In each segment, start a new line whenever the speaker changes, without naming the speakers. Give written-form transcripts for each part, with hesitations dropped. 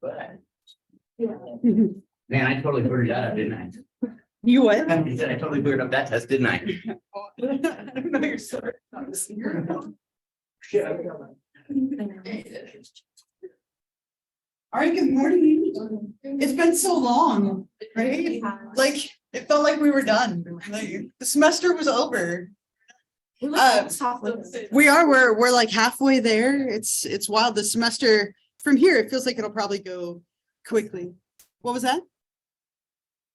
But man, I totally figured that out, didn't I?
You what?
I said I totally figured out that test, didn't I?
I don't know your story. All right, good morning. It's been so long, right? Like, it felt like we were done. Like, the semester was over. We are, we're like halfway there. It's wild. The semester from here, it feels like it'll probably go quickly. What was that?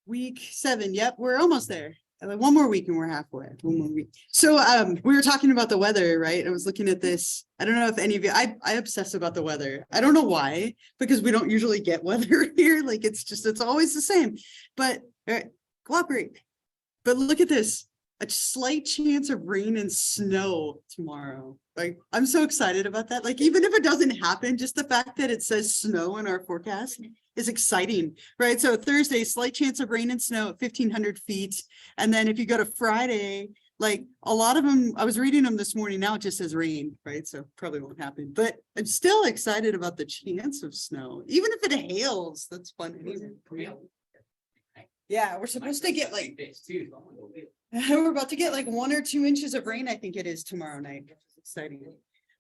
Week 7. Yep, we're almost there. Like one more week and we're halfway. One more week. So we were talking about the weather, right? I was looking at this. I don't know if any of you, I obsess about the weather. I don't know why, because we don't usually get weather here. Like it's always the same. But cooperate. But look at this. A slight chance of rain and snow tomorrow. Like, I'm so excited about that. Like, even if it doesn't happen, just the fact that it says snow in our forecast is exciting, right? So Thursday, slight chance of rain and snow at 1,500 feet. And then if you go to Friday, like a lot of them, I was reading them this morning, now it just says rain, right? So probably won't happen, but I'm still excited about the chance of snow. Even if it hails, that's fun. Yeah, we're supposed to get like, we're about to get like 1 or 2 inches of rain, I think it is tomorrow night. It's exciting.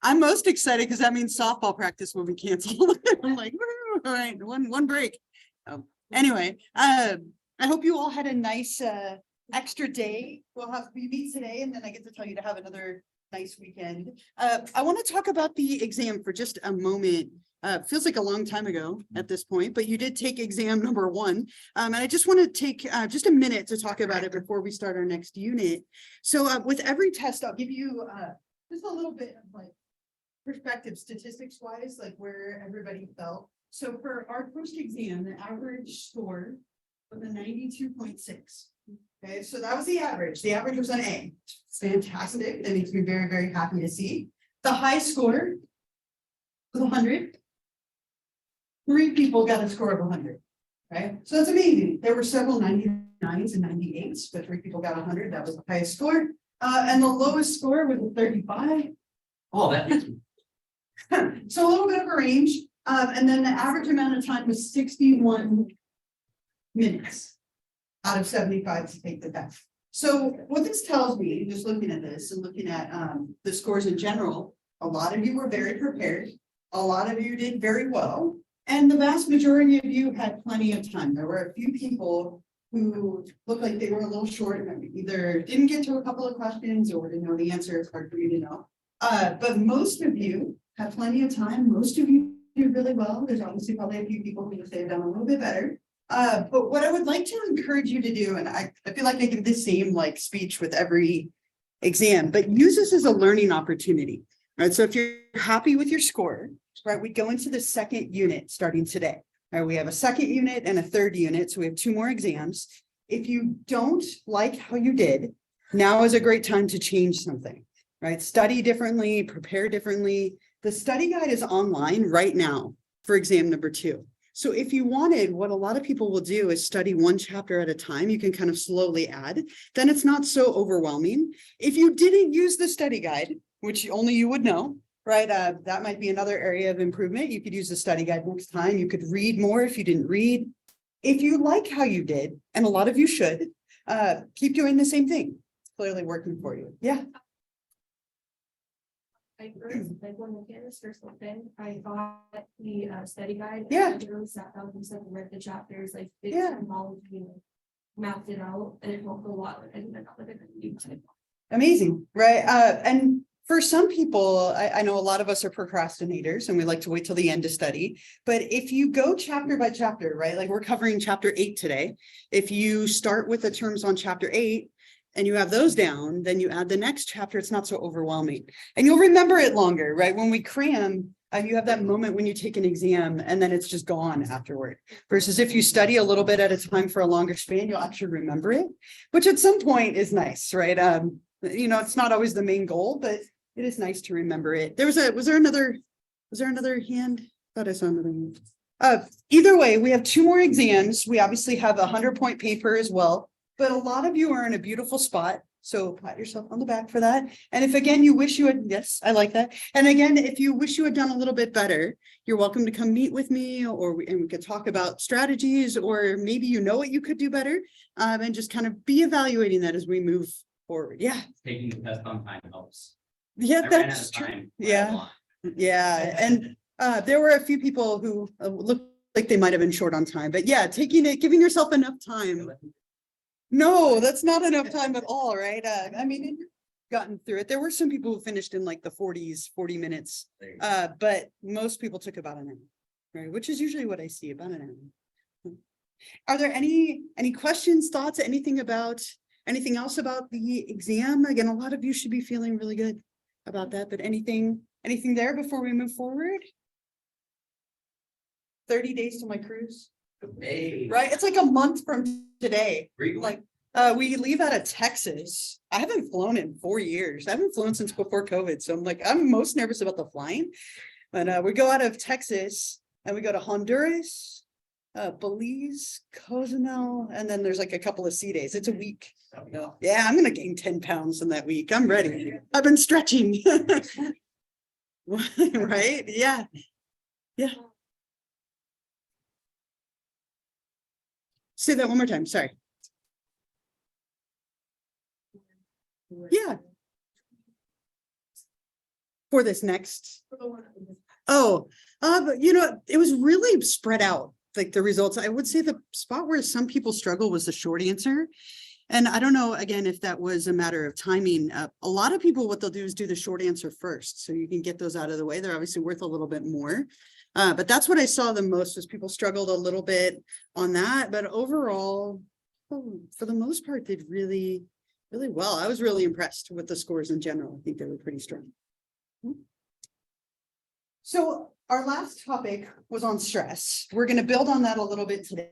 I'm most excited because that means softball practice will be canceled. I'm like, all right, one break. Anyway, I hope you all had a nice extra day. We meet today, and then I get to tell you to have another nice weekend. I want to talk about the exam for just a moment. Feels like a long time ago at this point, but you did take exam number 1. And I just want to take just a minute to talk about it before we start our next unit. So with every test, I'll give you just a little bit of like perspective statistics wise, like where everybody felt. So for our first exam, the average score was a 92.6. Okay, so that was the average. The average was an A. It's fantastic. That makes me very, very happy to see. The high score was 100. 3 people got a score of 100, right? So that's amazing. There were several 99s and 98s, but 3 people got 100. That was the highest score. And the lowest score was a 35.
Oh, that makes
So a little bit of a range. And then the average amount of time was 61 minutes out of 75 to take the test. So what this tells me, just looking at this and looking at the scores in general, a lot of you were very prepared. A lot of you did very well. And the vast majority of you had plenty of time. There were a few people who looked like they were a little short and either didn't get to a couple of questions or didn't know the answer. It's hard for you to know. But most of you had plenty of time. Most of you did really well. There's obviously probably a few people who say have done a little bit better. But what I would like to encourage you to do, and I feel like I give the same like speech with every exam, but use this as a learning opportunity. Right. So if you're happy with your score, right, we go into the second unit starting today. All right, we have a second unit and a third unit. So we have 2 more exams. If you don't like how you did, now is a great time to change something, right? Study differently, prepare differently. The study guide is online right now for exam number 2. So if you wanted, what a lot of people will do is study 1 chapter at a time. You can kind of slowly add, then it's not so overwhelming. If you didn't use the study guide, which only you would know, right? That might be another area of improvement. You could use the study guide next time. You could read more if you didn't read. If you like how you did, and a lot of you should, keep doing the same thing. It's clearly working for you. Yeah.
I first, like when the canvas first opened, I got the study guide.
Yeah.
And I really sat down and read the chapters, like
Yeah.
mapped it out, and it helped a lot. I think I got like a new type.
Amazing, right? And for some people, I know a lot of us are procrastinators and we like to wait till the end to study. But if you go chapter by chapter, right? Like we're covering chapter 8 today. If you start with the terms on chapter 8 and you have those down, then you add the next chapter, it's not so overwhelming. And you'll remember it longer, right? When we cram, you have that moment when you take an exam and then it's just gone afterward. Versus if you study a little bit at a time for a longer span, you'll actually remember it, which at some point is nice, right? You know, it's not always the main goal, but it is nice to remember it. Was there another hand? I thought I saw another hand. Either way, we have 2 more exams. We obviously have a 100-point paper as well, but a lot of you are in a beautiful spot. So pat yourself on the back for that. And if again, you wish you had, yes, I like that. And again, if you wish you had done a little bit better, you're welcome to come meet with me and we could talk about strategies, or maybe you know what you could do better. And just kind of be evaluating that as we move forward. Yeah.
Taking the test on time helps.
Yeah,
I ran out
that's
of
true.
time.
Yeah. Yeah. And there were a few people who looked like they might have been short on time, but yeah, giving yourself enough time. No, that's not enough time at all, right? I mean, you've gotten through it. There were some people who finished in like the 40 minutes. But most people took about an hour, right? Which is usually what I see, about an hour. Are there any questions, thoughts, anything else about the exam? Again, a lot of you should be feeling really good about that, but anything there before we move forward? 30 days to my cruise,
Hey.
right? It's like a month from today.
Where you
Like, we leave out of Texas. I haven't flown in 4 years. I haven't flown since before COVID. So I'm most nervous about the flying. But we go out of Texas and we go to Honduras, Belize, Cozumel, and then there's like a couple of sea days. It's a week. Yeah, I'm gonna gain 10 pounds in that week. I'm ready. I've been stretching. Right? Yeah. Yeah. Say that one more time. Sorry. Yeah. For this next. Oh, but it was really spread out, like the results. I would say the spot where some people struggle was the short answer. And I don't know, again, if that was a matter of timing. A lot of people, what they'll do is do the short answer first. So you can get those out of the way. They're obviously worth a little bit more. But that's what I saw the most, was people struggled a little bit on that. But overall, for the most part, did really, really well. I was really impressed with the scores in general. I think they were pretty strong. So our last topic was on stress. We're going to build on that a little bit today.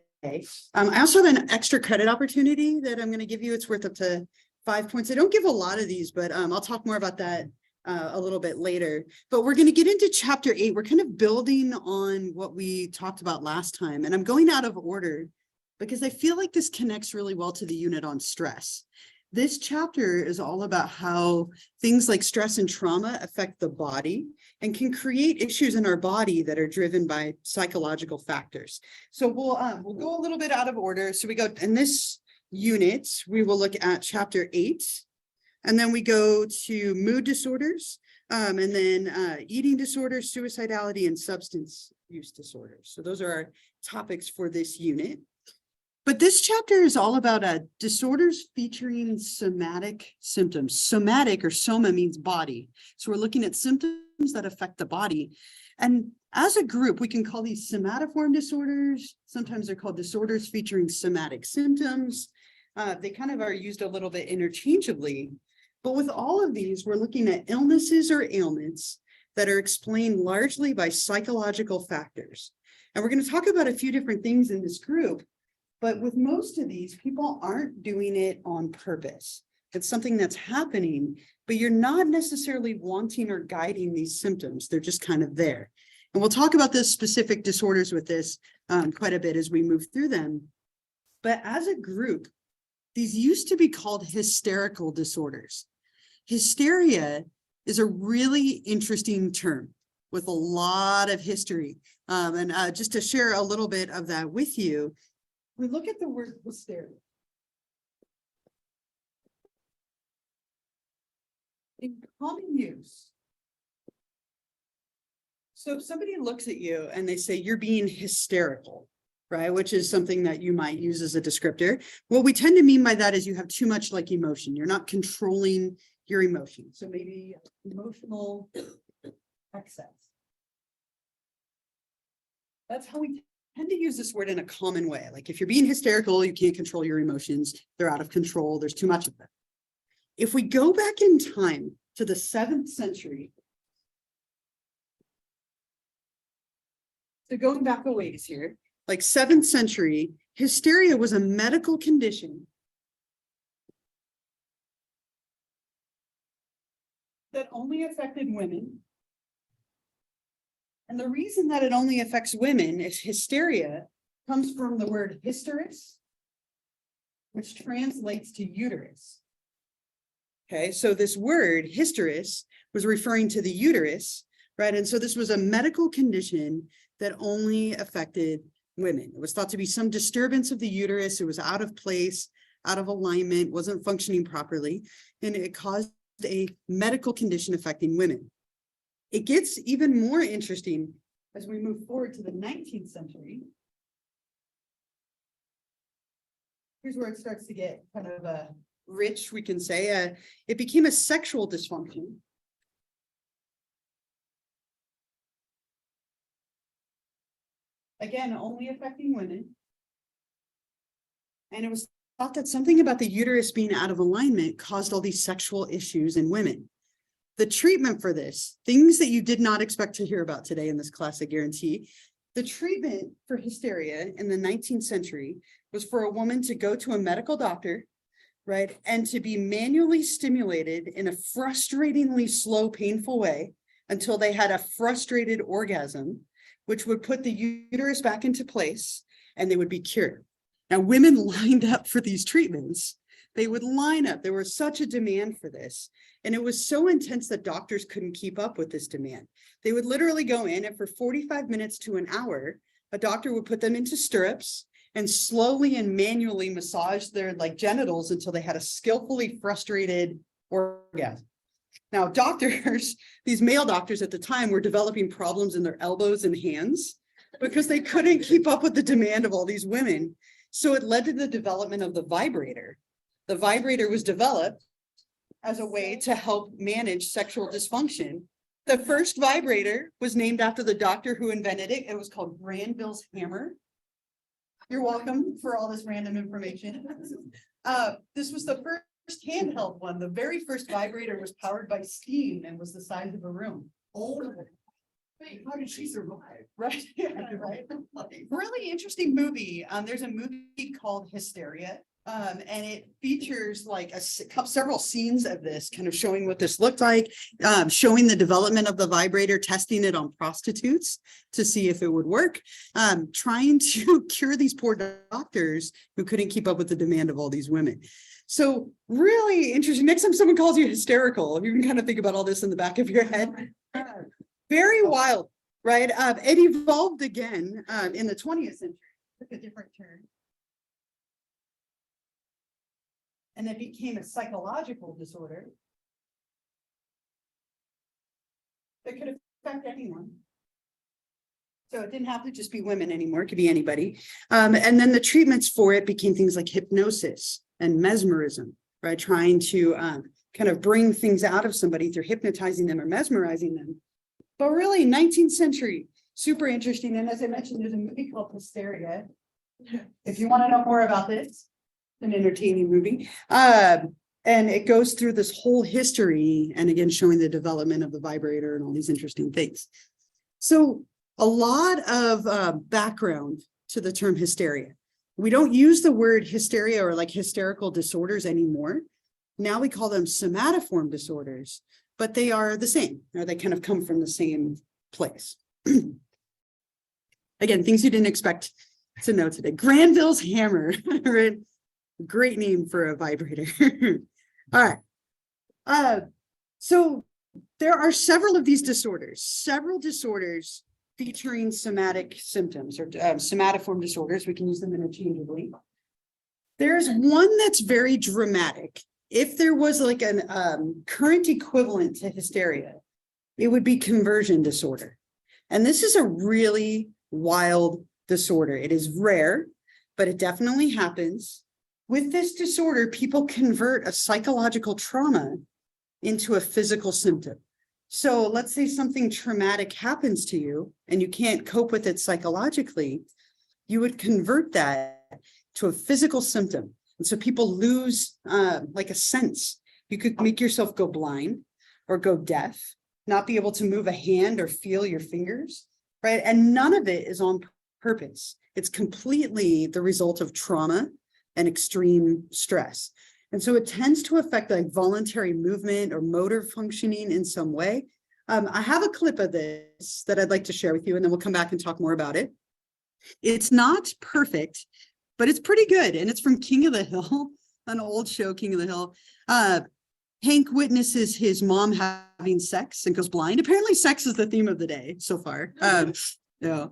I also have an extra credit opportunity that I'm going to give you. It's worth up to 5 points. I don't give a lot of these, but I'll talk more about that a little bit later. But we're going to get into chapter 8. We're kind of building on what we talked about last time. And I'm going out of order because I feel like this connects really well to the unit on stress. This chapter is all about how things like stress and trauma affect the body and can create issues in our body that are driven by psychological factors. So we'll go a little bit out of order. So we go in this unit, we will look at chapter 8, and then we go to mood disorders, and then eating disorders, suicidality, and substance use disorders. So those are our topics for this unit. But this chapter is all about disorders featuring somatic symptoms. Somatic, or soma, means body. So we're looking at symptoms that affect the body. And as a group, we can call these somatoform disorders. Sometimes they're called disorders featuring somatic symptoms. They kind of are used a little bit interchangeably. But with all of these, we're looking at illnesses or ailments that are explained largely by psychological factors. And we're going to talk about a few different things in this group. But with most of these, people aren't doing it on purpose. It's something that's happening, but you're not necessarily wanting or guiding these symptoms. They're just kind of there. And we'll talk about the specific disorders with this quite a bit as we move through them. But as a group, these used to be called hysterical disorders. Hysteria is a really interesting term with a lot of history. And just to share a little bit of that with you, we look at the word hysteria. In common use. So if somebody looks at you and they say you're being hysterical, right, which is something that you might use as a descriptor, what we tend to mean by that is you have too much like emotion. You're not controlling your emotion. So maybe emotional excess. That's how we tend to use this word in a common way. Like if you're being hysterical, you can't control your emotions. They're out of control. There's too much of them. If we go back in time to the 7th century, so going back a ways here, like 7th century, hysteria was a medical condition that only affected women. And the reason that it only affects women is hysteria comes from the word hysteris, which translates to uterus. Okay, so this word hysteris was referring to the uterus, right? And so this was a medical condition that only affected women. It was thought to be some disturbance of the uterus. It was out of place, out of alignment, wasn't functioning properly, and it caused a medical condition affecting women. It gets even more interesting as we move forward to the 19th century. Here's where it starts to get kind of rich, we can say. It became a sexual dysfunction. Again, only affecting women. And it was thought that something about the uterus being out of alignment caused all these sexual issues in women. The treatment for this, things that you did not expect to hear about today in this class, I guarantee. The treatment for hysteria in the 19th century was for a woman to go to a medical doctor, right, and to be manually stimulated in a frustratingly slow, painful way until they had a frustrated orgasm, which would put the uterus back into place and they would be cured. Now, women lined up for these treatments. They would line up. There was such a demand for this. And it was so intense that doctors couldn't keep up with this demand. They would literally go in, and for 45 minutes to an hour, a doctor would put them into stirrups and slowly and manually massage their genitals until they had a skillfully frustrated orgasm. Now, doctors, these male doctors at the time, were developing problems in their elbows and hands because they couldn't keep up with the demand of all these women. So it led to the development of the vibrator. The vibrator was developed as a way to help manage sexual dysfunction. The first vibrator was named after the doctor who invented it. It was called Granville's hammer. You're welcome for all this random information. This was the first handheld one. The very first vibrator was powered by steam and was the size of a room. Oh, wait, how did she survive? Right, yeah, right. Really interesting movie. There's a movie called Hysteria. And it features several scenes of this, kind of showing what this looked like, showing the development of the vibrator, testing it on prostitutes to see if it would work, trying to cure these poor doctors who couldn't keep up with the demand of all these women. So really interesting. Next time someone calls you hysterical, you can kind of think about all this in the back of your head. Very wild, right? It evolved again in the 20th century, took a different turn. And it became a psychological disorder that could affect anyone. So it didn't have to just be women anymore, it could be anybody. And then the treatments for it became things like hypnosis and mesmerism, right? Trying to kind of bring things out of somebody through hypnotizing them or mesmerizing them. But really, 19th century, super interesting. And as I mentioned, there's a movie called Hysteria. If you want to know more about this, an entertaining movie. And it goes through this whole history and again, showing the development of the vibrator and all these interesting things. So a lot of background to the term hysteria. We don't use the word hysteria or hysterical disorders anymore. Now we call them somatoform disorders, but they are the same, or they kind of come from the same place. Again, things you didn't expect to know today. Granville's hammer, right? Great name for a vibrator. All right. So there are several of these disorders, featuring somatic symptoms or somatoform disorders. We can use them interchangeably. There's one that's very dramatic. If there was an current equivalent to hysteria, it would be conversion disorder. And this is a really wild disorder. It is rare, but it definitely happens. With this disorder, people convert a psychological trauma into a physical symptom. So let's say something traumatic happens to you and you can't cope with it psychologically, you would convert that to a physical symptom. And so people lose a sense. You could make yourself go blind or go deaf, not be able to move a hand or feel your fingers, right? And none of it is on purpose. It's completely the result of trauma and extreme stress. And so it tends to affect voluntary movement or motor functioning in some way. I have a clip of this that I'd like to share with you, and then we'll come back and talk more about it. It's not perfect, but it's pretty good. And it's from King of the Hill, an old show, King of the Hill. Hank witnesses his mom having sex and goes blind. Apparently sex is the theme of the day so far. Yeah,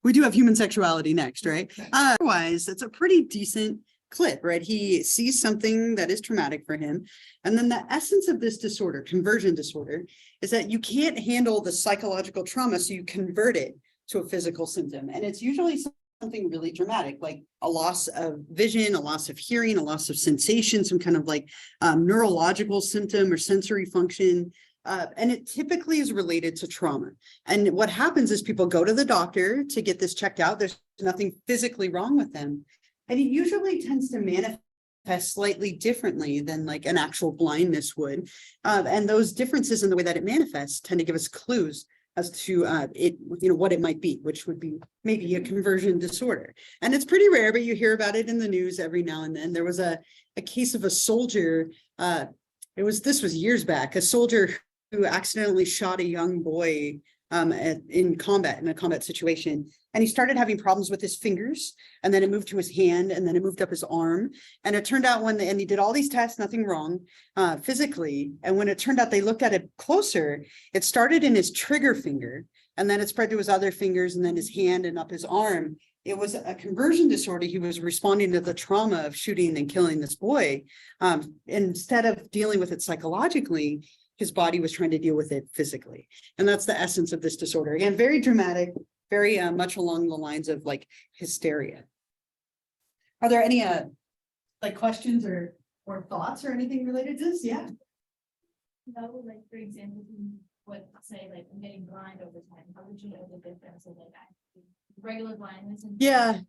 we do have human sexuality next, right? Otherwise, it's a pretty decent clip, right? He sees something that is traumatic for him. And then the essence of this disorder, conversion disorder, is that you can't handle the psychological trauma, so you convert it to a physical symptom. And it's usually something really dramatic, like a loss of vision, a loss of hearing, a loss of sensation, some kind of like neurological symptom or sensory function. And it typically is related to trauma. And what happens is people go to the doctor to get this checked out. There's nothing physically wrong with them. And it usually tends to manifest slightly differently than like an actual blindness would. And those differences in the way that it manifests tend to give us clues as to what it might be, which would be maybe a conversion disorder. And it's pretty rare, but you hear about it in the news every now and then. There was a case of a soldier, this was years back, a soldier who accidentally shot a young boy in a combat situation. And he started having problems with his fingers, and then it moved to his hand, and then it moved up his arm. And it turned out and he did all these tests, nothing wrong physically. And when it turned out they looked at it closer, it started in his trigger finger, and then it spread to his other fingers, and then his hand and up his arm. It was a conversion disorder. He was responding to the trauma of shooting and killing this boy. Instead of dealing with it psychologically, his body was trying to deal with it physically. And that's the essence of this disorder. Again, very dramatic, very much along the lines of like hysteria. Are there any questions or thoughts or anything related to this? Yeah.
No, like for example, what say like I'm getting blind over time. How would you know the difference of like regular blindness and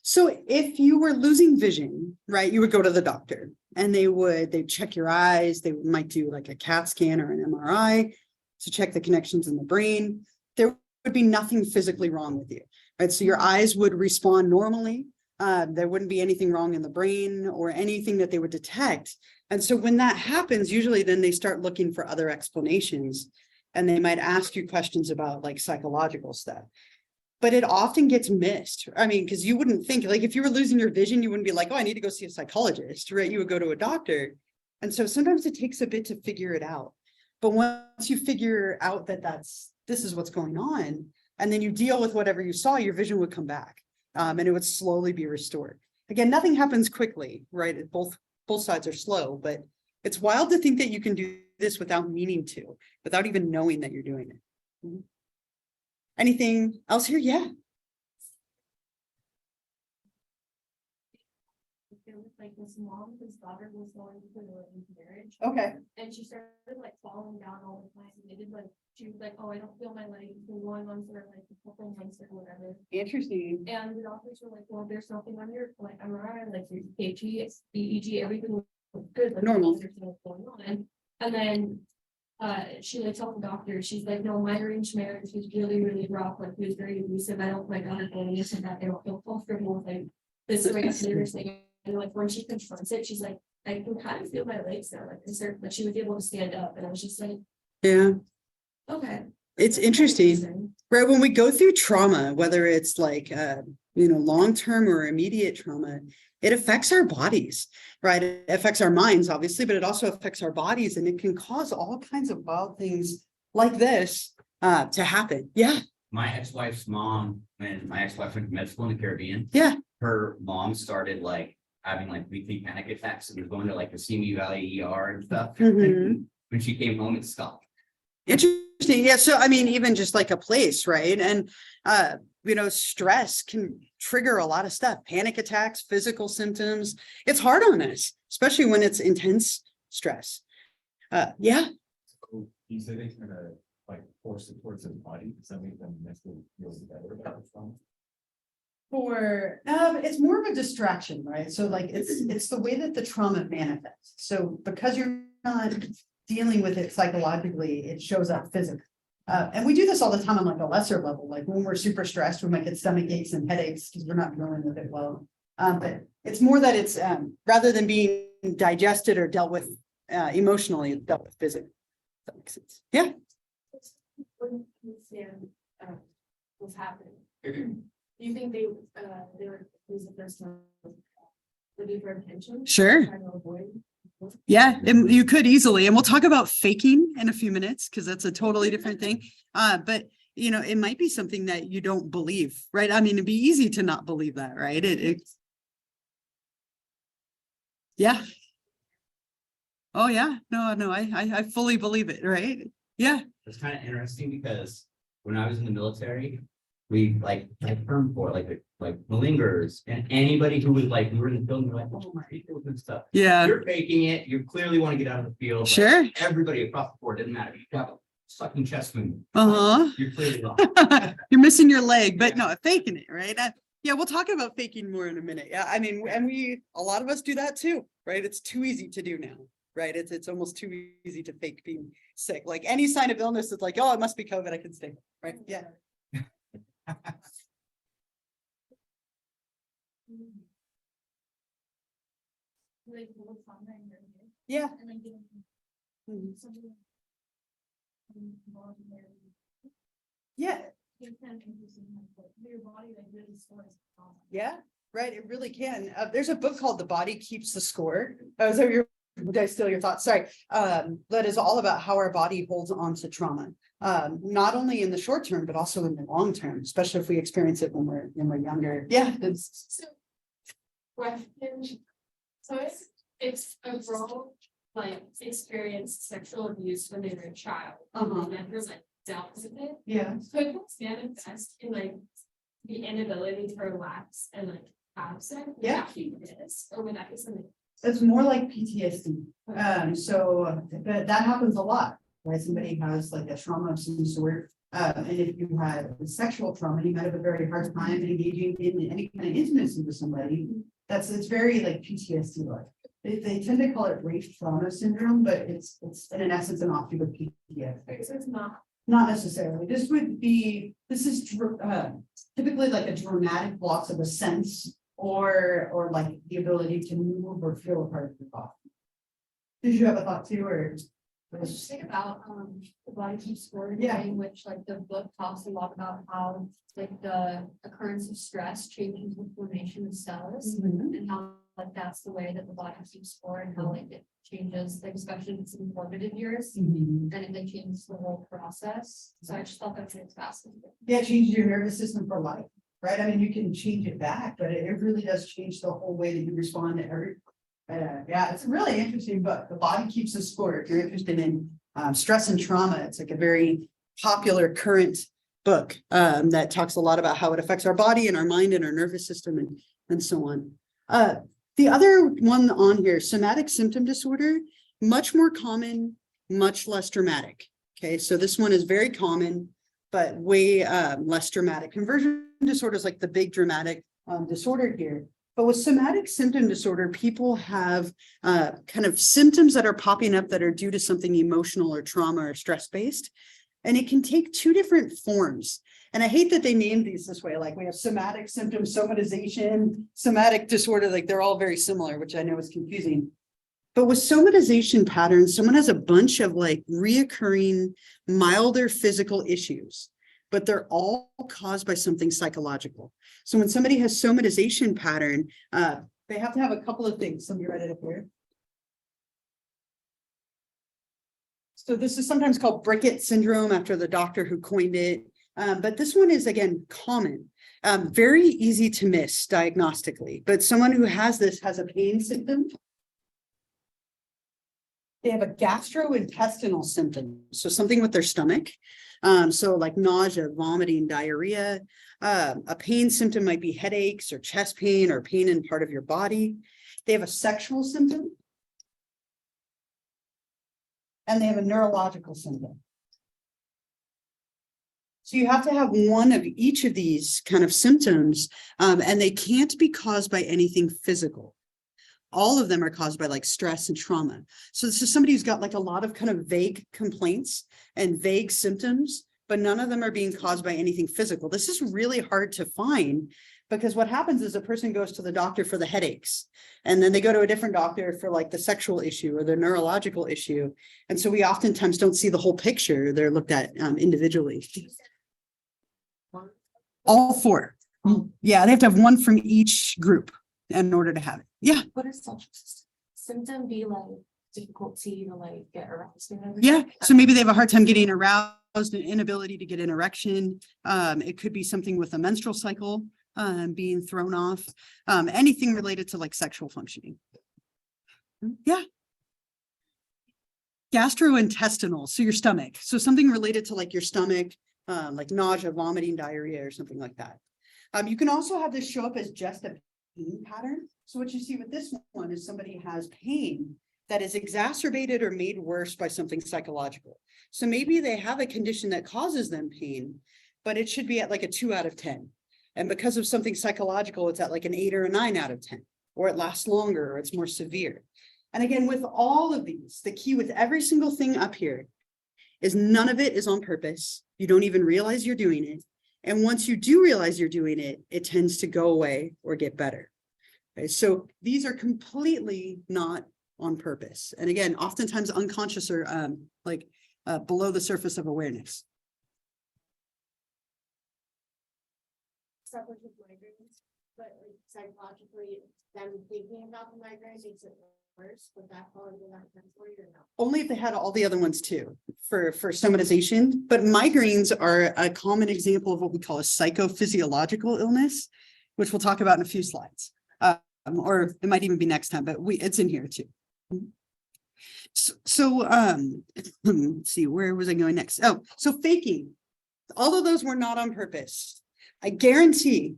So if you were losing vision, right, you would go to the doctor and they'd check your eyes. They might do like a CAT scan or an MRI to check the connections in the brain. There would be nothing physically wrong with you, right? So your eyes would respond normally. There wouldn't be anything wrong in the brain or anything that they would detect. And so when that happens, usually then they start looking for other explanations, and they might ask you questions about like psychological stuff. But it often gets missed. I mean, because you wouldn't think, like, if you were losing your vision, you wouldn't be like, oh, I need to go see a psychologist, right? You would go to a doctor. And so sometimes it takes a bit to figure it out. But once you figure out that this is what's going on, and then you deal with whatever you saw, your vision would come back, and it would slowly be restored. Again, nothing happens quickly, right? Both sides are slow, but it's wild to think that you can do this without meaning to, without even knowing that you're doing it. Mm-hmm. Anything else here? Yeah.
Like this mom, his daughter was going through a marriage.
Okay.
And she started like falling down all the time. They did she was like, oh, I don't feel my legs. It's been going on for like a couple months or whatever.
Interesting.
And the doctors were like, well, there's nothing on your like MRI, like your KG, EEG, everything was good. Like,
normal.
What's going on. And then she like told the doctor, she's like, no, my arranged marriage was really, really rough. Like he was very abusive. I don't like daughter going this and that. I don't feel comfortable with like this way of thing. And like when she confronts it, she's like, I can kind of feel my legs now. Like she was able to stand up. And I was just like,
yeah.
Okay.
It's interesting. Right. When we go through trauma, whether it's like long-term or immediate trauma, it affects our bodies, right? It affects our minds, obviously, but it also affects our bodies, and it can cause all kinds of wild things like this to happen. Yeah.
My ex-wife's mom, when my ex-wife went to med school in the Caribbean,
yeah,
her mom started like having like weekly panic attacks and was going to like the Simi Valley ER and stuff.
Mm-hmm.
When she came home, it stopped.
Interesting. Yeah. So, I mean, even just like a place, right? And, stress can trigger a lot of stuff, panic attacks, physical symptoms. It's hard on us, especially when it's intense stress. Yeah.
So you say they kind of like force it towards their body. Does that make them mentally feel better about the trauma?
It's more of a distraction, right? So like it's the way that the trauma manifests. So because you're not dealing with it psychologically, it shows up physically. And we do this all the time on like a lesser level. Like when we're super stressed, we might get stomach aches and headaches because we're not dealing with it well. But it's more that it's rather than being digested or dealt with emotionally, it's dealt with physically. That makes sense. Yeah.
Wouldn't understand what's happening. Do you think they were the first time looking for attention?
Sure.
Trying to avoid
Yeah, and you could easily, and we'll talk about faking in a few minutes, because that's a totally different thing. But you know, it might be something that you don't believe, right? I mean, it'd be easy to not believe that, right? Yeah. Oh, yeah. No, I fully believe it, right? Yeah.
It's kind of interesting because when I was in the military, we like term for like malingerers and anybody who was like, we were in the field, we were like, oh my God, and stuff.
Yeah.
You're faking it. You clearly want to get out of the field. Like,
Sure.
everybody across the board, doesn't matter. You have a sucking chest wound.
Uh-huh.
You're clearly wrong.
You're missing your leg, but
Yeah.
no, faking it, right? Yeah, we'll talk about faking more in a minute. Yeah, I mean, and a lot of us do that too, right? It's too easy to do now, right? It's almost too easy to fake being sick. Like any sign of illness, it's like, oh, it must be COVID, I can stay, right? Yeah. Yeah. Mhm. Yeah. Yeah, right. It really can. There's a book called The Body Keeps the Score. Oh, so did I steal your thoughts? Sorry. That is all about how our body holds on to trauma. Not only in the short term, but also in the long term, especially if we experience it when we're younger. Yeah.
So, question. So it's a girl like experienced sexual abuse when they were a child.
Uh-huh.
And never like dealt with it.
Yeah.
Could this manifest in like the inability to relax and like have sex? Would
Yeah.
that be this, or would that be something?
It's more like PTSD. So that happens a lot, right? Somebody has like a trauma of some sort. And if you had a sexual trauma, you might have a very hard time engaging in any kind of intimacy with somebody. It's very like PTSD like. They tend to call it rape trauma syndrome, but it's in essence an offshoot of PTSD.
So it's not.
Not necessarily. This is typically like a dramatic loss of a sense or like the ability to move or feel a part of your body. Did you have a thought too, or?
I was just thinking about the body keeps score,
Yeah.
in which like the book talks a lot about how like the occurrence of stress changes inflammation of cells and how like that's the way that the body keeps score and how like it changes, like especially in some formative years, and it like changes the whole process. So I just thought that was fascinating.
Yeah, it changes your nervous system for life, right? I mean, you can change it back, but it really does change the whole way that you respond to every. Yeah, it's a really interesting book. The Body Keeps the Score. If you're interested in stress and trauma, it's like a very popular current book that talks a lot about how it affects our body and our mind and our nervous system and so on. The other one on here, somatic symptom disorder, much more common, much less dramatic. Okay, so this one is very common, but way less dramatic. Conversion disorder is like the big dramatic disorder here. But with somatic symptom disorder, people have kind of symptoms that are popping up that are due to something emotional or trauma or stress-based. And it can take two different forms. And I hate that they named these this way. Like we have somatic symptom, somatization, somatic disorder, like they're all very similar, which I know is confusing. But with somatization patterns, someone has a bunch of like reoccurring milder physical issues, but they're all caused by something psychological. So when somebody has somatization pattern, they have to have a couple of things. Let me write it up here. So this is sometimes called Brickett syndrome after the doctor who coined it. But this one is, again, common, very easy to miss diagnostically. But someone who has this has a pain symptom. They have a gastrointestinal symptom, so something with their stomach. So like nausea, vomiting, diarrhea. A pain symptom might be headaches or chest pain or pain in part of your body. They have a sexual symptom. And they have a neurological symptom. So you have to have one of each of these kind of symptoms, and they can't be caused by anything physical. All of them are caused by like stress and trauma. So this is somebody who's got like a lot of kind of vague complaints and vague symptoms, but none of them are being caused by anything physical. This is really hard to find because what happens is a person goes to the doctor for the headaches, and then they go to a different doctor for like the sexual issue or the neurological issue. And so we oftentimes don't see the whole picture. They're looked at individually. All four. Yeah, they have to have one from each group in order to have it. Yeah.
What does such symptom be like difficulty to like get aroused and everything.
Yeah, so maybe they have a hard time getting aroused, an inability to get an erection. It could be something with a menstrual cycle being thrown off, anything related to like sexual functioning. Yeah. Gastrointestinal, so your stomach, so something related to like your stomach, like nausea, vomiting, diarrhea, or something like that. You can also have this show up as just a pain pattern. So what you see with this one is somebody has pain that is exacerbated or made worse by something psychological. So maybe they have a condition that causes them pain, but it should be at like a 2 out of 10. And because of something psychological, it's at like an 8 or a 9 out of 10, or it lasts longer, or it's more severe. And again, with all of these, the key with every single thing up here is none of it is on purpose. You don't even realize you're doing it. And once you do realize you're doing it, it tends to go away or get better. Okay, so these are completely not on purpose. And again, oftentimes unconscious or below the surface of awareness.
Suffer with migraines, but like psychologically, them thinking about the migraines makes it worse. Would that fall into that category or no?
Only if they had all the other ones too, for somatization. But migraines are a common example of what we call a psychophysiological illness, which we'll talk about in a few slides. Or it might even be next time, but it's in here too. So let's see, where was I going next? Oh, so faking. All of those were not on purpose. I guarantee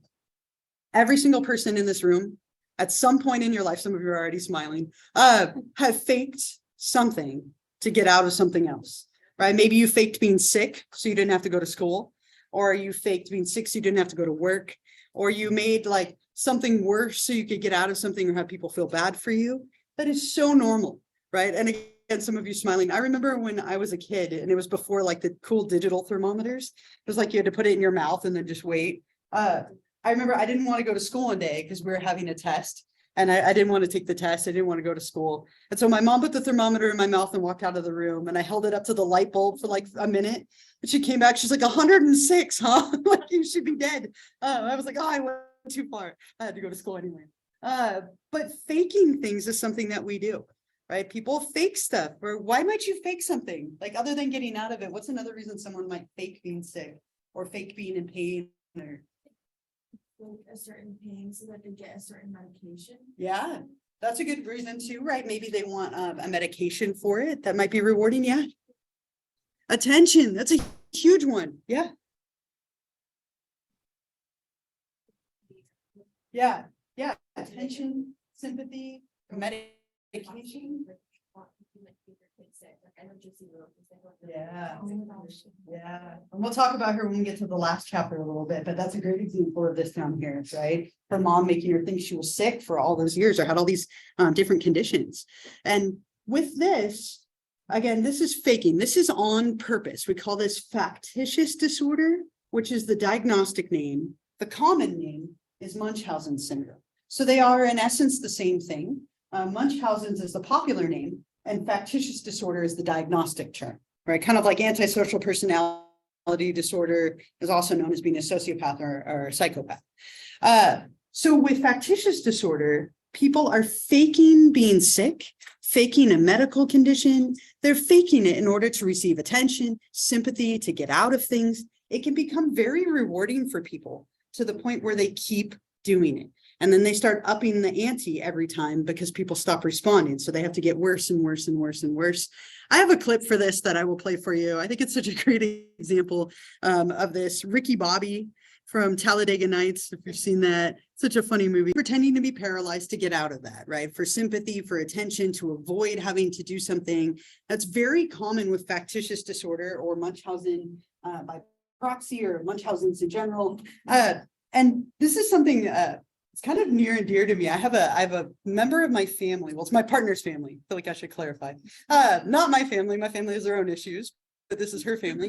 every single person in this room at some point in your life, some of you are already smiling, have faked something to get out of something else, right? Maybe you faked being sick so you didn't have to go to school, or you faked being sick so you didn't have to go to work, or you made like something worse so you could get out of something or have people feel bad for you. That is so normal, right? And again, some of you smiling. I remember when I was a kid, and it was before like the cool digital thermometers. It was like you had to put it in your mouth and then just wait. I remember I didn't want to go to school one day because we were having a test, and I didn't want to take the test. I didn't want to go to school. And so my mom put the thermometer in my mouth and walked out of the room, and I held it up to the light bulb for like a minute. And she came back. She's like, 106, huh? Like, you should be dead. I was like, oh, I went too far. I had to go to school anyway. But faking things is something that we do, right? People fake stuff. Or why might you fake something? Like, other than getting out of it, what's another reason someone might fake being sick or fake being in pain? Or
A certain pain so that they get a certain medication.
yeah, that's a good reason too, right? Maybe they want a medication for it that might be rewarding. Yeah. Attention, that's a huge one. Yeah. Yeah, yeah. Attention, sympathy, medication. Yeah. Yeah, and we'll talk about her when we get to the last chapter a little bit, but that's a great example of this down here, right? Her mom making her think she was sick for all those years or had all these different conditions. And with this, again, this is faking. This is on purpose. We call this factitious disorder, which is the diagnostic name. The common name is Munchausen syndrome. So they are in essence the same thing. Munchausen's is the popular name, and factitious disorder is the diagnostic term, right? Kind of like antisocial personality disorder is also known as being a sociopath or a psychopath. So with factitious disorder, people are faking being sick, faking a medical condition. They're faking it in order to receive attention, sympathy, to get out of things. It can become very rewarding for people to the point where they keep doing it. And then they start upping the ante every time because people stop responding. So they have to get worse and worse and worse and worse. I have a clip for this that I will play for you. I think it's such a great example of this. Ricky Bobby from Talladega Nights, if you've seen that, such a funny movie. Pretending to be paralyzed to get out of that, right? For sympathy, for attention, to avoid having to do something. That's very common with factitious disorder or Munchausen by proxy or Munchausen's in general. And this is something it's kind of near and dear to me. I have a member of my family. Well, it's my partner's family. I feel like I should clarify. Not my family. My family has their own issues, but this is her family.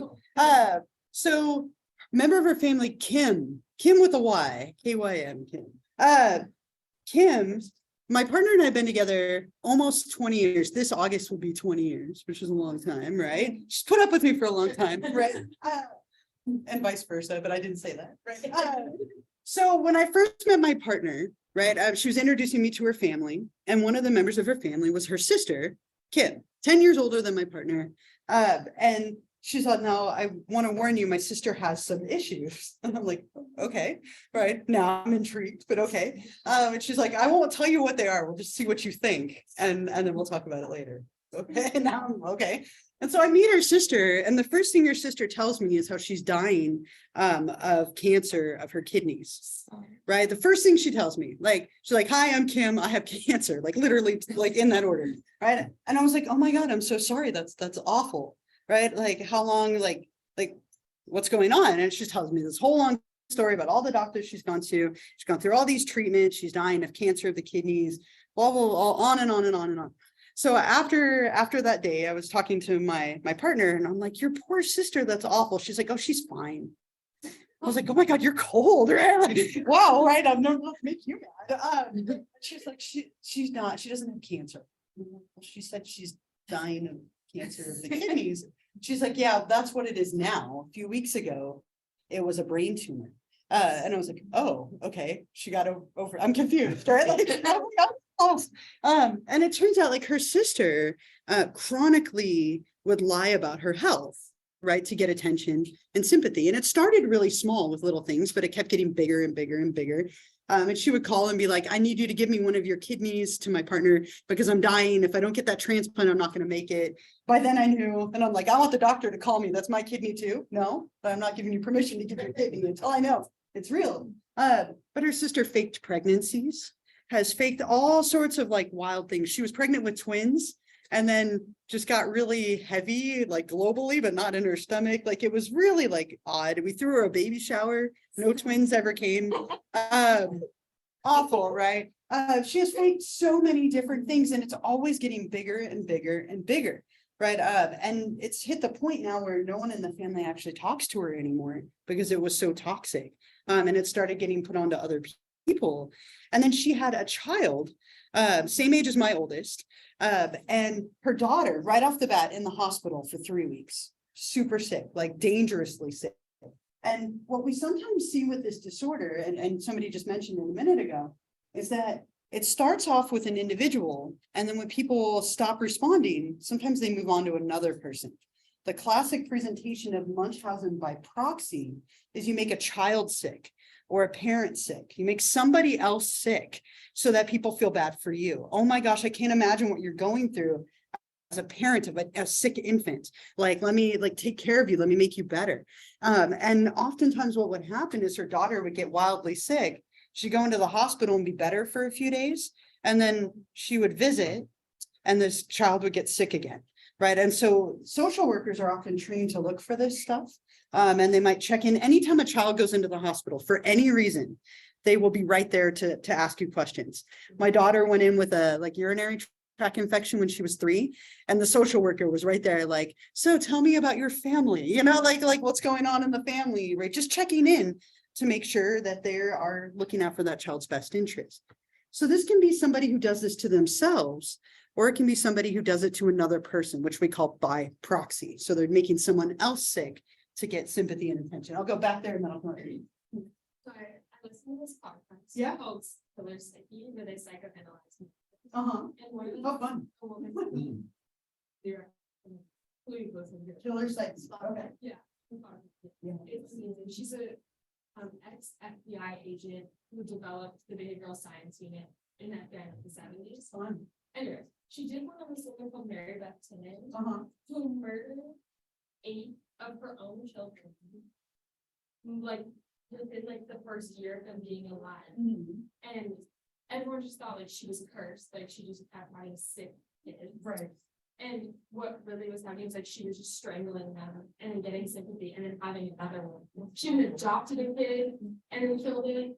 So member of her family, Kim with a Y, K-Y-M, Kim. Kim, my partner and I have been together almost 20 years. This August will be 20 years, which is a long time, right? She's put up with me for a long time, right? And vice versa, but I didn't say that, right? So when I first met my partner, right, she was introducing me to her family, and one of the members of her family was her sister, Kim, 10 years older than my partner. And she's like, no, I want to warn you, my sister has some issues. And I'm like, okay, right now I'm intrigued, but okay. And she's like, I won't tell you what they are. We'll just see what you think. And then we'll talk about it later. Okay, now I'm okay. And so I meet her sister, and the first thing her sister tells me is how she's dying of cancer of her kidneys. Right. The first thing she tells me, like, she's like, hi, I'm Kim. I have cancer, like literally like in that order. Right. And I was like, oh my God, I'm so sorry. That's awful. Right. Like how long, like what's going on? And she tells me this whole long story about all the doctors she's gone to. She's gone through all these treatments. She's dying of cancer of the kidneys, blah, blah, blah, on and on and on and on. So after that day, I was talking to my partner and I'm like, your poor sister, that's awful. She's like, oh, she's fine. I was like, oh my God, you're cold, right? Like, wow, right? I've never to make you mad. She's like, she's not, she doesn't have cancer. She said she's dying of cancer of the kidneys. She's like, yeah, that's what it is now. A few weeks ago, it was a brain tumor. And I was like, oh, okay. She got over, I'm confused, right? Like, and it turns out like her sister chronically would lie about her health, right, to get attention and sympathy. And it started really small with little things, but it kept getting bigger and bigger and bigger. And she would call and be like, I need you to give me one of your kidneys to my partner because I'm dying. If I don't get that transplant, I'm not going to make it. By then I knew, and I'm like, I want the doctor to call me. That's my kidney too. No, but I'm not giving you permission to give your kidney until I know it's real. But her sister faked pregnancies, has faked all sorts of like wild things. She was pregnant with twins and then just got really heavy, like globally, but not in her stomach. Like it was really like odd. We threw her a baby shower. No twins ever came. Awful, right? She has faked so many different things and it's always getting bigger and bigger and bigger, right? And it's hit the point now where no one in the family actually talks to her anymore because it was so toxic. And it started getting put onto other people. And then she had a child, same age as my oldest, and her daughter right off the bat in the hospital for 3 weeks, super sick, like dangerously sick. And what we sometimes see with this disorder, and somebody just mentioned it a minute ago, is that it starts off with an individual, and then when people stop responding, sometimes they move on to another person. The classic presentation of Munchausen by proxy is you make a child sick or a parent sick. You make somebody else sick so that people feel bad for you. Oh my gosh, I can't imagine what you're going through as a parent of a sick infant. Like, let me like take care of you. Let me make you better. And oftentimes what would happen is her daughter would get wildly sick. She'd go into the hospital and be better for a few days. And then she would visit and this child would get sick again. Right. And so social workers are often trained to look for this stuff. And they might check in anytime a child goes into the hospital for any reason, they will be right there to ask you questions. My daughter went in with a like urinary tract infection when she was 3, and the social worker was right there like, so tell me about your family, you know, like what's going on in the family, right? Just checking in to make sure that they are looking out for that child's best interest. So this can be somebody who does this to themselves, or it can be somebody who does it to another person, which we call by proxy. So they're making someone else sick to get sympathy and attention. I'll go back there and then I'll come over to you.
Sorry, I listened to this podcast.
Yeah.
Called Killer Psyche, where they psychoanalyze me.
Uh-huh.
And one of
Oh, fun.
a woman, they're, please listen to it.
Killer sites. Okay.
Yeah.
Yeah.
It's amazing. She's a ex-FBI agent who developed the behavioral science unit in FBI in the 70s.
Fun.
Anyway, she did one of a woman called Mary Beth Timmons,
Uh-huh.
who murdered 8 of her own children. Like within like the first year of them being alive. And everyone just thought like she was cursed, like she just kept having sick kids.
Right.
And what really was happening was like she was just strangling them and then getting sympathy and then having another one. She even adopted a kid and then killed it.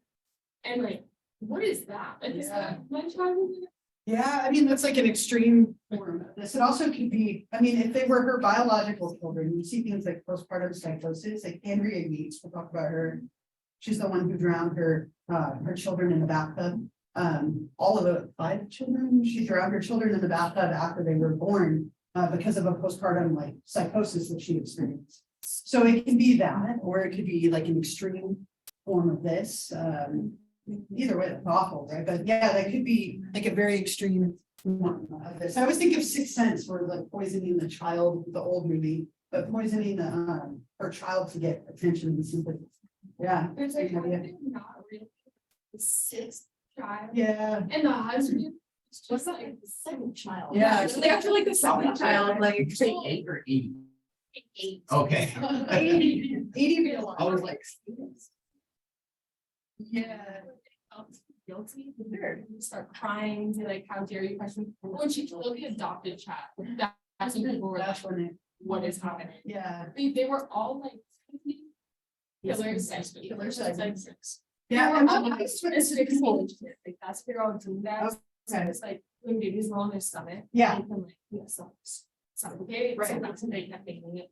And like, what is that? Like, is that my child?
Yeah, I mean, that's like an extreme form of this. It also could be, I mean, if they were her biological children, you see things like postpartum psychosis, like Andrea Yates, we'll talk about her. She's the one who drowned her children in the bathtub. All of the 5 children, she drowned her children in the bathtub after they were born because of a postpartum like psychosis that she experienced. So it can be that, or it could be like an extreme form of this. Either way, it's awful, right? But yeah, that could be like a very extreme one of this. I always think of Sixth Sense for like poisoning the child, the old movie, but poisoning the her child to get attention and sympathy. Yeah.
It's like,
Yeah.
how did not really the sixth child,
Yeah.
and the husband was just like the seventh child.
Yeah.
It's like after like the seventh child, like.
Say 8 or 80.
Eight.
Okay.
80 real.
I was like,
Yeah.
Guilty, sure, start crying, be like, how dare you question, when she told the adopted child, that's when people were like,
That's when it,
what is happening?
yeah.
They were all like. Killers,
Killers,
sex.
Yeah.
And
And
that's what it's like, like, that's what they're all doing that. So
Okay.
it's like, when babies were on their stomach.
Yeah.
they can, like, you know, suffocate, so
Right.
that's when they kept making it.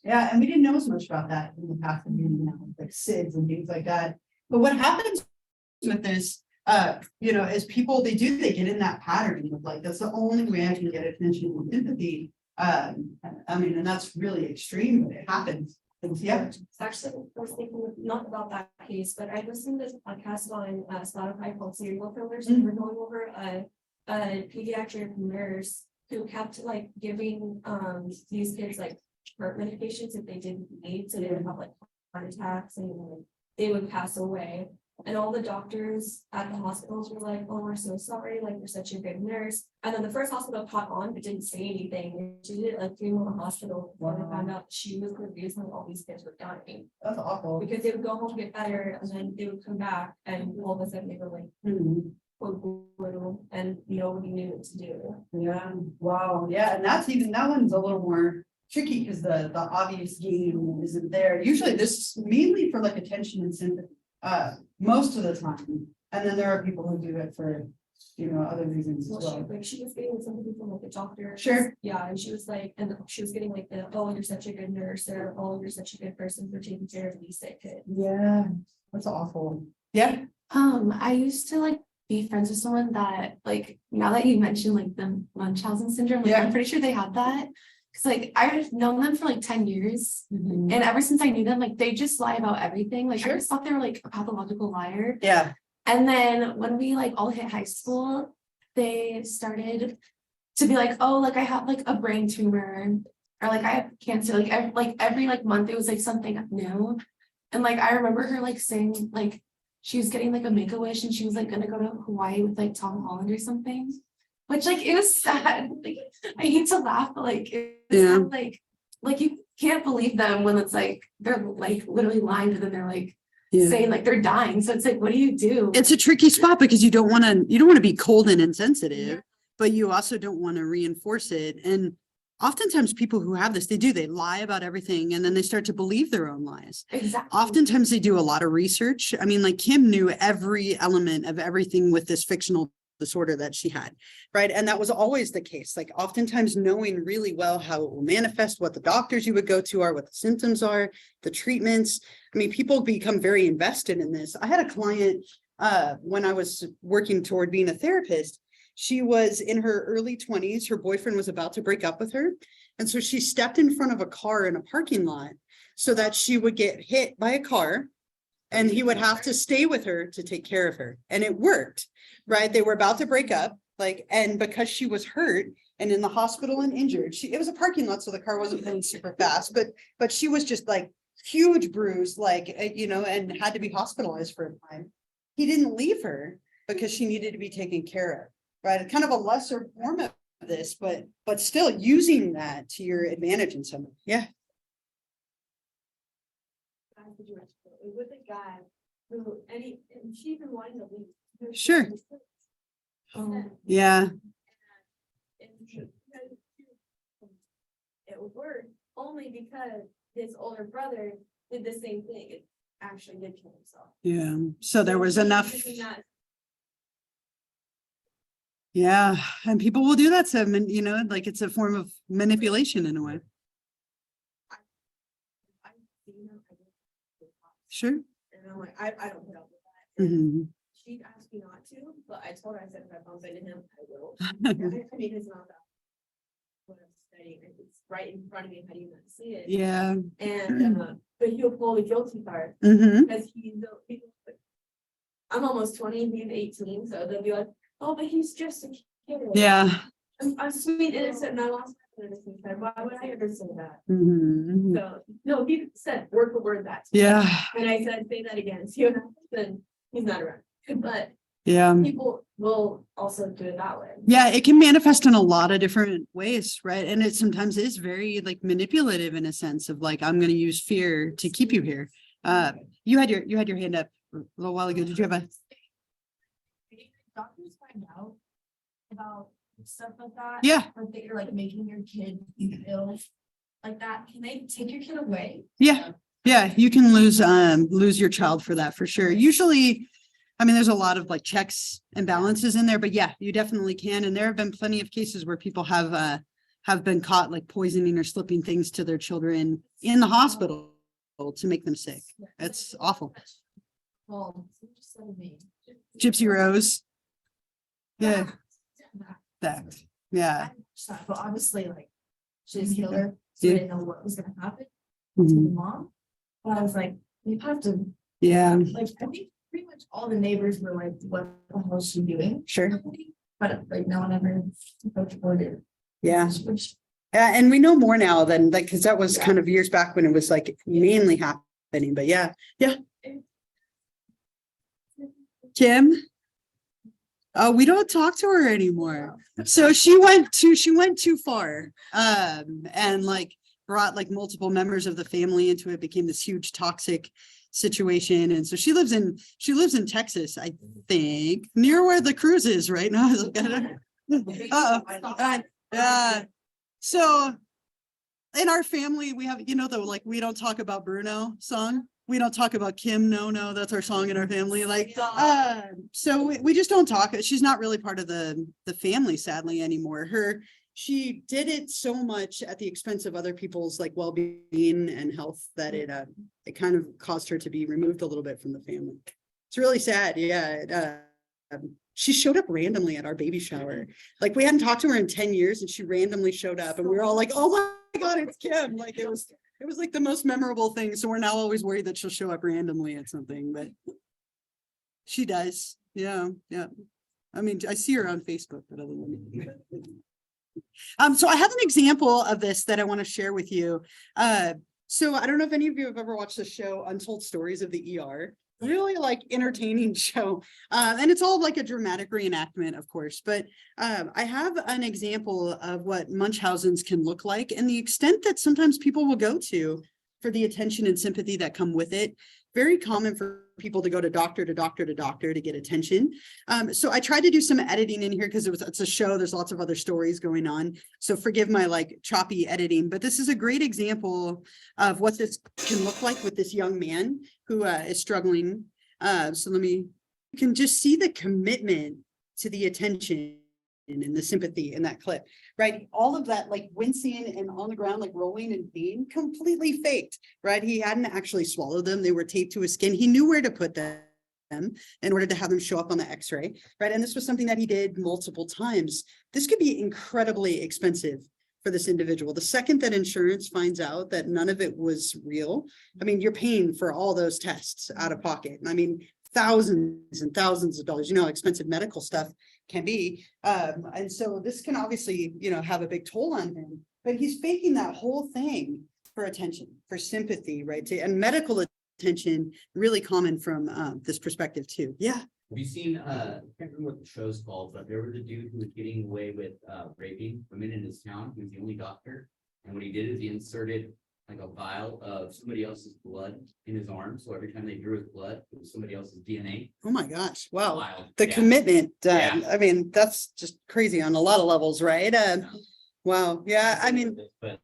Yeah, and we didn't know as much about that in the past, than we do now, like SIDS and things like that. But what happens with this, you know, is people, they get in that pattern of like, that's the only way I can get attention and sympathy. I mean, and that's really extreme, but it happens. And yeah,
Actually, I was thinking not about that case, but I listened to this podcast on Spotify called Serial Killers, and we're going over a pediatric nurse who kept like giving these kids like heart medications if they didn't need, so they would have like heart attacks and like, they would pass away. And all the doctors at the hospitals were like, oh, we're so sorry, like you're such a good nurse. And then the first hospital caught on but didn't say anything. She did like 3 more hospitals before they found out she was the reason all these kids were dying.
that's awful.
Because they would go home, get better, and then they would come back and all of a sudden they were like,
Mhm.
little, and nobody knew what to do.
Yeah, wow, yeah, and that's even, that one's a little more tricky because the obvious game isn't there. Usually this is mainly for like attention and sympathy, most of the time. And then there are people who do it for, you know, other reasons as
Well,
well.
she was getting somebody from like a doctor.
Sure.
Yeah, and she was like, and she was getting like the, oh, you're such a good nurse, or oh, you're such a good person for taking care of these sick kids.
Yeah, that's awful. Yeah,
I used to like be friends with someone that like, now that you mentioned like the Munchausen syndrome, like,
Yeah.
I'm pretty sure they had that. Cause like I've known them for like 10 years.
Mhm.
And ever since I knew them, like they just lie about everything. Like
Sure.
I just thought they were like a pathological liar.
Yeah,
And then when we like all hit high school, they started to be like, oh, like I have like a brain tumor, or like I have cancer. Like every like month it was like something new. And like I remember her like saying like she was getting like a Make-A-Wish and she was like gonna go to Hawaii with like Tom Holland or something. Which like it was sad. Like I hate to laugh, but like it's
Yeah.
like you can't believe them when it's like they're like literally lying to them. They're like
Yeah.
saying like they're dying. So it's like, what do you do?
It's a tricky spot because you don't want to be cold and insensitive, but you also don't want to reinforce it. And oftentimes people who have this, they lie about everything and then they start to believe their own lies.
Exactly.
Oftentimes they do a lot of research. I mean, like Kim knew every element of everything with this fictional disorder that she had, right? And that was always the case. Like oftentimes knowing really well how it will manifest, what the doctors you would go to are, what the symptoms are, the treatments. I mean, people become very invested in this. I had a client when I was working toward being a therapist. She was in her early 20s. Her boyfriend was about to break up with her. And so she stepped in front of a car in a parking lot so that she would get hit by a car and he would have to stay with her to take care of her. And it worked, right? They were about to break up, and because she was hurt and in the hospital and injured, it was a parking lot, so the car wasn't going super fast, but she was just like huge bruise, and had to be hospitalized for a time. He didn't leave her because she needed to be taken care of, right? Kind of a lesser form of this, but still using that to your advantage in some way. Yeah.
With a guy who, and she even wanted to leave.
Sure.
Um,
Yeah.
It would work only because his older brother did the same thing. It actually did kill himself.
Yeah. So there was
He
enough.
using that.
Yeah. And people will do that. So, like it's a form of manipulation in a way.
I've seen him, I guess,
Sure.
and I'm like, I don't put up with that.
Mhm.
She asked me not to, but I told her, I said, if I bump into him, I will. I mean, it's not that. What I'm studying, it's right in front of me, how do you not see it?
Yeah.
And, but he'll pull the guilty part,
Hmm.
because I'm almost 20, he's 18, so they'll be like, oh, but he's just a
Yeah.
I'm sweet, innocent, and I lost my innocence. Why would I ever say that?
Mhm.
So, no, he said word for word that. to me.
Yeah,
And I said, say that again. See what happens? Then he's not around. But
yeah.
people will also do it that way.
Yeah, it can manifest in a lot of different ways, right? And it sometimes is very like manipulative in a sense of like, I'm gonna use fear to keep you here. You had your hand up a little while ago. Did you have a?
Doctors find out about stuff like that.
Yeah.
Or that you're like making your kid ill like that. Can they take your kid away?
Yeah, yeah, you can lose your child for that for sure. Usually, I mean, there's a lot of like checks and balances in there, but yeah, you definitely can. And there have been plenty of cases where people have been caught like poisoning or slipping things to their children in the hospital to make them sick. It's awful.
Well, you just said a name.
Gypsy Rose. Yeah, that, yeah.
But obviously, like, she's a healer, so I
Yeah.
didn't know what was gonna happen to
Mhm.
the mom. But I was like, you have to,
Yeah,
like, I think pretty much all the neighbors were like, what the hell is she doing?
sure.
But like, no one ever reported.
Yeah.
Which,
Yeah, and we know more now than like, because that was kind of years back when it was like mainly happening, but yeah, yeah. Kim? Oh, we don't talk to her anymore. So she went too far. And like brought like multiple members of the family into it, became this huge toxic situation. And so she lives in Texas, I think, near where the cruise is right now. So in our family, we have, the like, we don't talk about Bruno song. We don't talk about Kim. No, that's our song in our family. Like, so we just don't talk. She's not really part of the family, sadly, anymore. She did it so much at the expense of other people's like well-being and health that it kind of caused her to be removed a little bit from the family. It's really sad. Yeah. She showed up randomly at our baby shower. Like we hadn't talked to her in 10 years and she randomly showed up and we were all like, oh my God, it's Kim. Like it was like the most memorable thing. So we're now always worried that she'll show up randomly at something, but she does. Yeah. Yeah. I mean, I see her on Facebook, but other than so I have an example of this that I want to share with you. So I don't know if any of you have ever watched the show Untold Stories of the ER. Really like entertaining show. And it's all like a dramatic reenactment, of course, but I have an example of what Munchausen's can look like and the extent that sometimes people will go to for the attention and sympathy that come with it. Very common for people to go to doctor to get attention. So I tried to do some editing in here because it's a show. There's lots of other stories going on. So forgive my like choppy editing, but this is a great example of what this can look like with this young man who is struggling. So you can just see the commitment to the attention and the sympathy in that clip, right? All of that like wincing and on the ground, like rolling in pain, completely faked, right? He hadn't actually swallowed them. They were taped to his skin. He knew where to put them in order to have them show up on the x-ray, right? And this was something that he did multiple times. This could be incredibly expensive for this individual. The second that insurance finds out that none of it was real, I mean, you're paying for all those tests out of pocket. I mean, thousands and thousands of dollars, how expensive medical stuff can be. And so this can obviously, have a big toll on him, but he's faking that whole thing for attention, for sympathy, right? And medical attention, really common from this perspective too. Yeah.
Have you seen, I can't remember what the show's called, but there was a dude who was getting away with raping women in his town. He was the only doctor. And what he did is he inserted like a vial of somebody else's blood in his arm. So every time they drew his blood, it was somebody else's DNA.
Oh my gosh. Wow.
Wild.
The
Yeah.
commitment.
Yeah.
I mean, that's just crazy on a lot of levels, right? Wow. Yeah. I mean,
But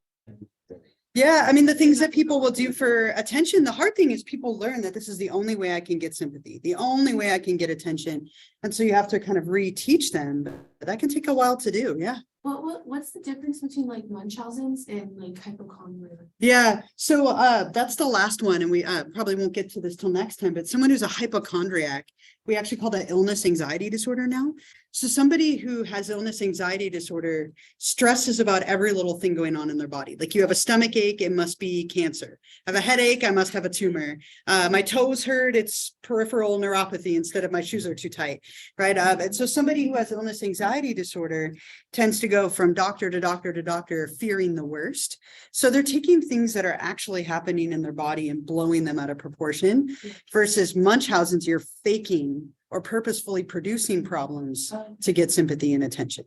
yeah, I mean, the things that people will do for attention, the hard thing is people learn that this is the only way I can get sympathy, the only way I can get attention. And so you have to kind of reteach them, but that can take a while to do. Yeah.
What's the difference between like Munchausen's and like hypochondria?
Yeah, so that's the last one, and we probably won't get to this till next time, but someone who's a hypochondriac, we actually call that illness anxiety disorder now. So somebody who has illness anxiety disorder stresses about every little thing going on in their body. Like you have a stomach ache, it must be cancer. I have a headache, I must have a tumor. My toes hurt, it's peripheral neuropathy instead of my shoes are too tight, right? And so somebody who has illness anxiety disorder tends to go from doctor to doctor to doctor, fearing the worst. So they're taking things that are actually happening in their body and blowing them out of proportion versus Munchausen's, you're faking or purposefully producing problems to get sympathy and attention.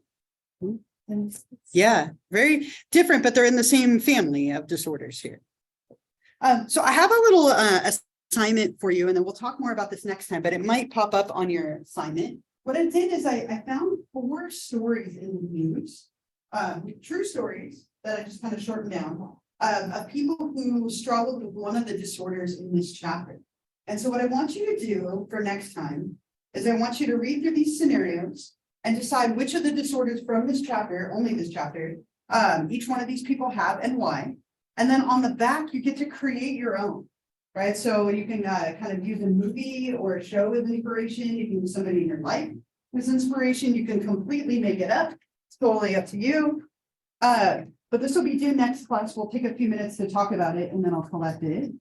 Yeah, very different, but they're in the same family of disorders here. So I have a little assignment for you, and then we'll talk more about this next time, but it might pop up on your assignment. What I did is I found 4 stories in the news, true stories that I just kind of shortened down, of people who struggled with one of the disorders in this chapter. And so what I want you to do for next time is I want you to read through these scenarios and decide which of the disorders from this chapter, only this chapter, each one of these people have and why. And then on the back, you get to create your own, right? So you can kind of use a movie or a show as inspiration. You can use somebody in your life as inspiration. You can completely make it up. It's totally up to you. But this will be due next class. We'll take a few minutes to talk about it and then I'll collect it.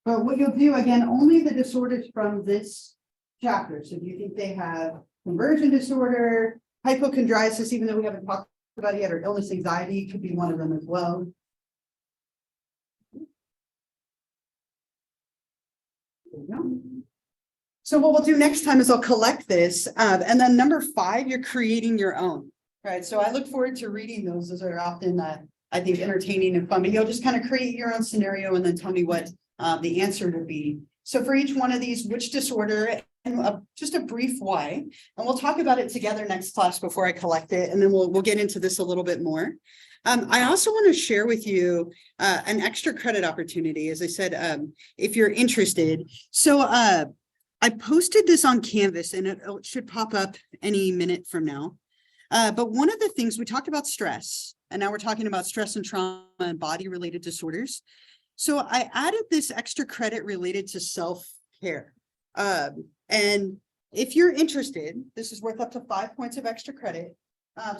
But what you'll do, again, only the disorders from this chapter. So if you think they have conversion disorder, hypochondriasis, even though we haven't talked about it yet, or illness anxiety could be one of them as well. There we go. So what we'll do next time is I'll collect this. And then number 5, you're creating your own, right? So I look forward to reading those. Those are often, I think, entertaining and fun, but you'll just kind of create your own scenario and then tell me what the answer will be. So for each one of these, which disorder and just a brief why, and we'll talk about it together next class before I collect it. And then we'll get into this a little bit more. I also want to share with you an extra credit opportunity, as I said, if you're interested. So I posted this on Canvas and it should pop up any minute from now. But one of the things we talked about stress, and now we're talking about stress and trauma and body related disorders. So I added this extra credit related to self-care. And if you're interested, this is worth up to 5 points of extra credit.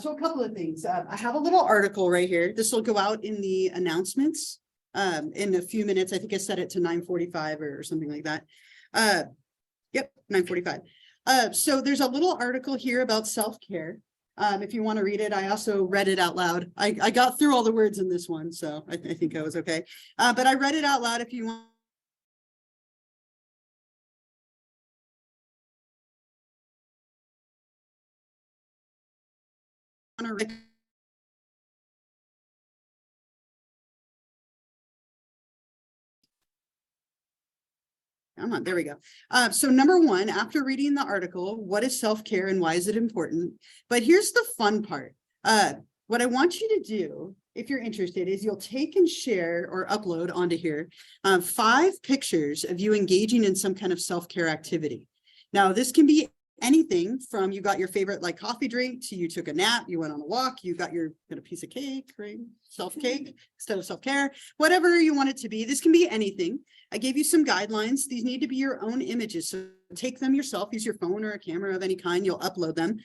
So a couple of things. I have a little article right here. This will go out in the announcements in a few minutes. I think I set it to 9:45 or something like that. Yep, 9:45. So there's a little article here about self-care. If you want to read it, I also read it out loud. I got through all the words in this one, so I think I was okay. But I read it out loud if you want. Come on, there we go. So number 1, after reading the article, what is self-care and why is it important? But here's the fun part. What I want you to do, if you're interested, is you'll take and share or upload onto here 5 pictures of you engaging in some kind of self-care activity. Now, this can be anything from you got your favorite like coffee drink to you took a nap, you went on a walk, you got a piece of cake, right? Self-cake instead of self-care, whatever you want it to be. This can be anything. I gave you some guidelines. These need to be your own images. So take them yourself, use your phone or a camera of any kind, you'll upload them.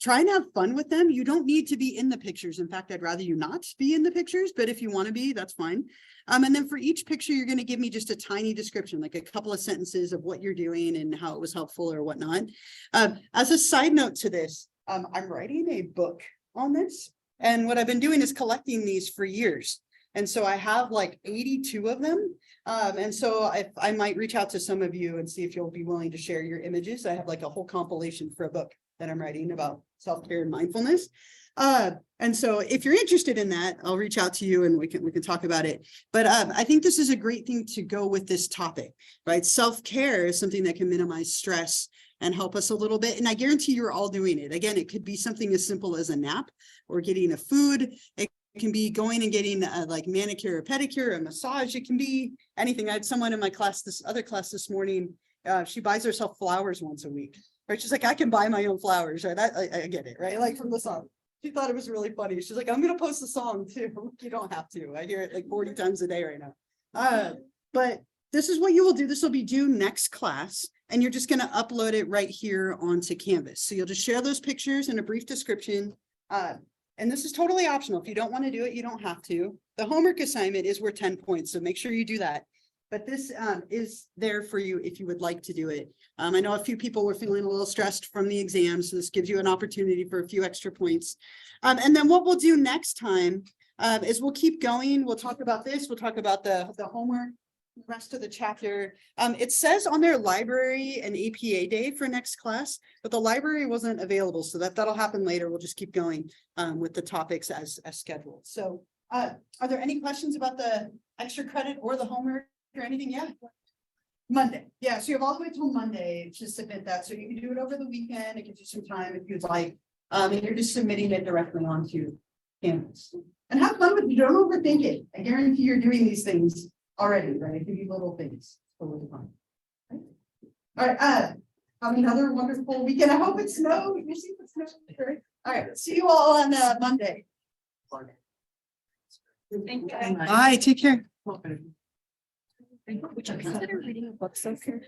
Try and have fun with them. You don't need to be in the pictures. In fact, I'd rather you not be in the pictures, but if you want to be, that's fine. And then for each picture, you're going to give me just a tiny description, like a couple of sentences of what you're doing and how it was helpful or whatnot. As a side note to this, I'm writing a book on this. And what I've been doing is collecting these for years. And so I have like 82 of them. And so I might reach out to some of you and see if you'll be willing to share your images. I have like a whole compilation for a book that I'm writing about self-care and mindfulness. And so if you're interested in that, I'll reach out to you and we can talk about it. But I think this is a great thing to go with this topic, right? Self-care is something that can minimize stress and help us a little bit. And I guarantee you're all doing it. Again, it could be something as simple as a nap or getting a food. It can be going and getting like manicure or pedicure, a massage. It can be anything. I had someone in my class, this other class this morning, she buys herself flowers once a week. Right? She's like, I can buy my own flowers, right? I get it, right? Like from the song. She thought it was really funny. She's like, I'm gonna post the song too. You don't have to. I hear it like 40 times a day right now. But this is what you will do. This will be due next class. And you're just gonna upload it right here onto Canvas. So you'll just share those pictures and a brief description. And this is totally optional. If you don't want to do it, you don't have to. The homework assignment is worth 10 points, so make sure you do that. But this is there for you if you would like to do it. I know a few people were feeling a little stressed from the exam, so this gives you an opportunity for a few extra points. And then what we'll do next time is we'll keep going. We'll talk about this. We'll talk about the homework, the rest of the chapter. It says on their library an APA day for next class, but the library wasn't available, so that'll happen later. We'll just keep going with the topics as scheduled. So are there any questions about the extra credit or the homework or anything? Yeah. Monday. Yeah, so you have all the way till Monday to submit that. So you can do it over the weekend. It gives you some time if you'd like. And you're just submitting it directly onto Canvas. And have fun with it. Don't overthink it. I guarantee you're doing these things already, right? It could be little things. Totally fine. Right? All right, have another wonderful weekend. I hope it snows. You see the snow. All right, see you all on Monday.
Thank you.
Bye, take care.
Would you consider reading a book so soon?